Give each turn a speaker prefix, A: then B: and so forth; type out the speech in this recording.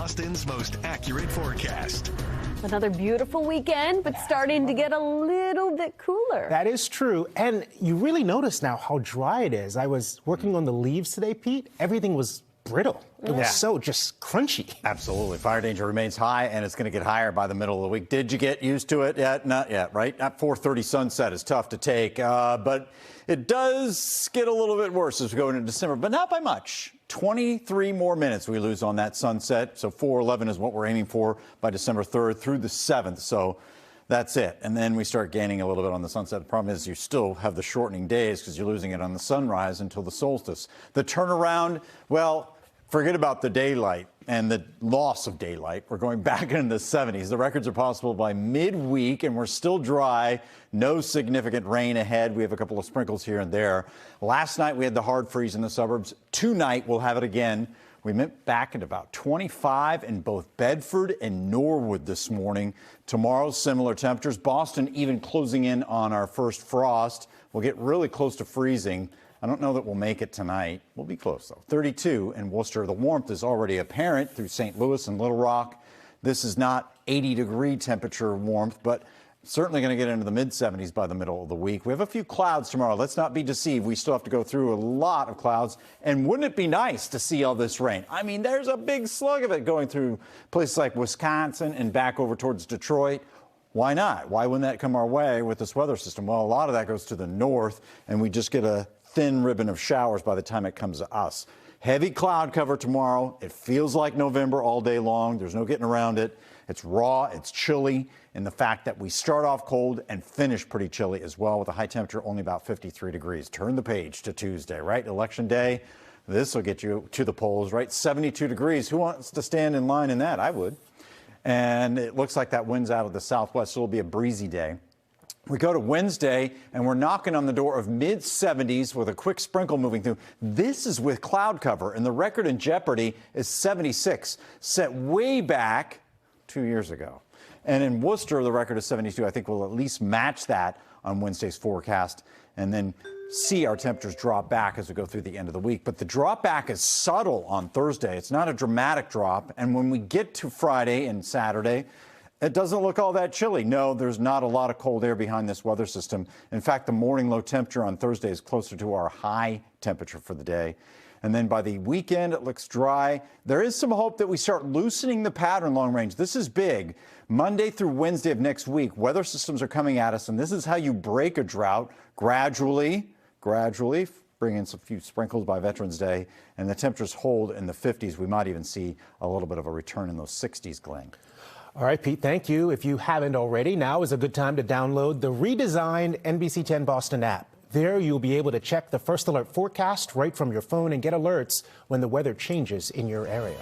A: Boston's most accurate forecast.
B: Another beautiful weekend, but starting to get a little bit cooler.
C: That is true. And you really notice now how dry it is. I was working on the leaves today, Pete. Everything was brittle. It was so just crunchy.
D: Absolutely. Fire danger remains high, and it's going to get higher by the middle of the week. Did you get used to it yet? Not yet, right? At 4:30 sunset is tough to take, but it does get a little bit worse as we go into December, but not by much. 23 more minutes we lose on that sunset, so 4:11 is what we're aiming for by December 3rd through the 7th. So that's it. And then we start gaining a little bit on the sunset. The problem is you still have the shortening days because you're losing it on the sunrise until the solstice. The turnaround, well, forget about the daylight and the loss of daylight. We're going back into the 70s. The records are possible by midweek, and we're still dry. No significant rain ahead. We have a couple of sprinkles here and there. Last night we had the hard freeze in the suburbs. Tonight we'll have it again. We went back at about 25 in both Bedford and Norwood this morning. Tomorrow, similar temperatures. Boston even closing in on our first frost. We'll get really close to freezing. I don't know that we'll make it tonight. We'll be close, though. 32 in Worcester. The warmth is already apparent through St. Louis and Little Rock. This is not 80-degree temperature warmth, but certainly going to get into the mid-70s by the middle of the week. We have a few clouds tomorrow. Let's not be deceived. We still have to go through a lot of clouds. And wouldn't it be nice to see all this rain? I mean, there's a big slug of it going through places like Wisconsin and back over towards Detroit. Why not? Why wouldn't that come our way with this weather system? Well, a lot of that goes to the north, and we just get a thin ribbon of showers by the time it comes to us. Heavy cloud cover tomorrow. It feels like November all day long. There's no getting around it. It's raw, it's chilly, and the fact that we start off cold and finish pretty chilly as well, with a high temperature only about 53 degrees. Turn the page to Tuesday, right? Election day. This will get you to the polls, right? 72 degrees. Who wants to stand in line in that? I would. And it looks like that wind's out of the southwest, so it'll be a breezy day. We go to Wednesday, and we're knocking on the door of mid-70s with a quick sprinkle moving through. This is with cloud cover, and the record in jeopardy is 76, set way back 2 years ago. And in Worcester, the record is 72. I think we'll at least match that on Wednesday's forecast, and then see our temperatures drop back as we go through the end of the week. But the drop back is subtle on Thursday. It's not a dramatic drop. And when we get to Friday and Saturday, it doesn't look all that chilly. No, there's not a lot of cold air behind this weather system. In fact, the morning low temperature on Thursday is closer to our high temperature for the day. And then by the weekend, it looks dry. There is some hope that we start loosening the pattern long range. This is big. Monday through Wednesday of next week, weather systems are coming at us, and this is how you break a drought. Gradually, bring in some few sprinkles by Veterans Day, and the temperatures hold in the 50s. We might even see a little bit of a return in those 60s, Glenn.
C: All right, Pete, thank you. If you haven't already, now is a good time to download the redesigned NBC 10 Boston app. There you'll be able to check the First Alert forecast right from your phone and get alerts when the weather changes in your area.